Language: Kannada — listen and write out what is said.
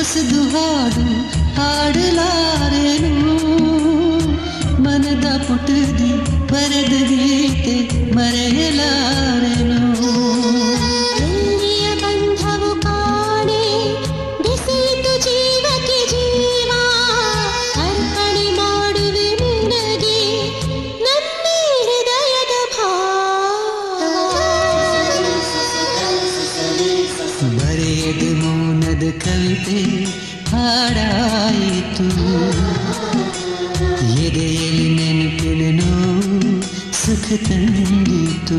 ಹೊಸದು ಹಾಡು ಹಾಡಲಾರೆನು ಮನದ ಪುಟದಿ ಬರೆದ ಗೀತೆ ಮರೆಯಲಾರೆನು ಎಲ್ಲಿಯ ಬಂಧವು ಕಾಣೆ ಬಿಸಿತು ಜೀವಕ್ಕೆ ಜೀವ ಅರ್ಪಣೆ ಮಾಡುವೆ ನಿನಗೆ ನನ್ನ ಹೃದಯದ ಭಾವ ಬರೆಯದ ಮೌನದ ಕವಿತೆ ಹಾಡಾಯಿತು ಎದೆಯಲ್ಲಿ ನೆನಪಿನ ನೋವು ಸುಖ ತಂದಿತು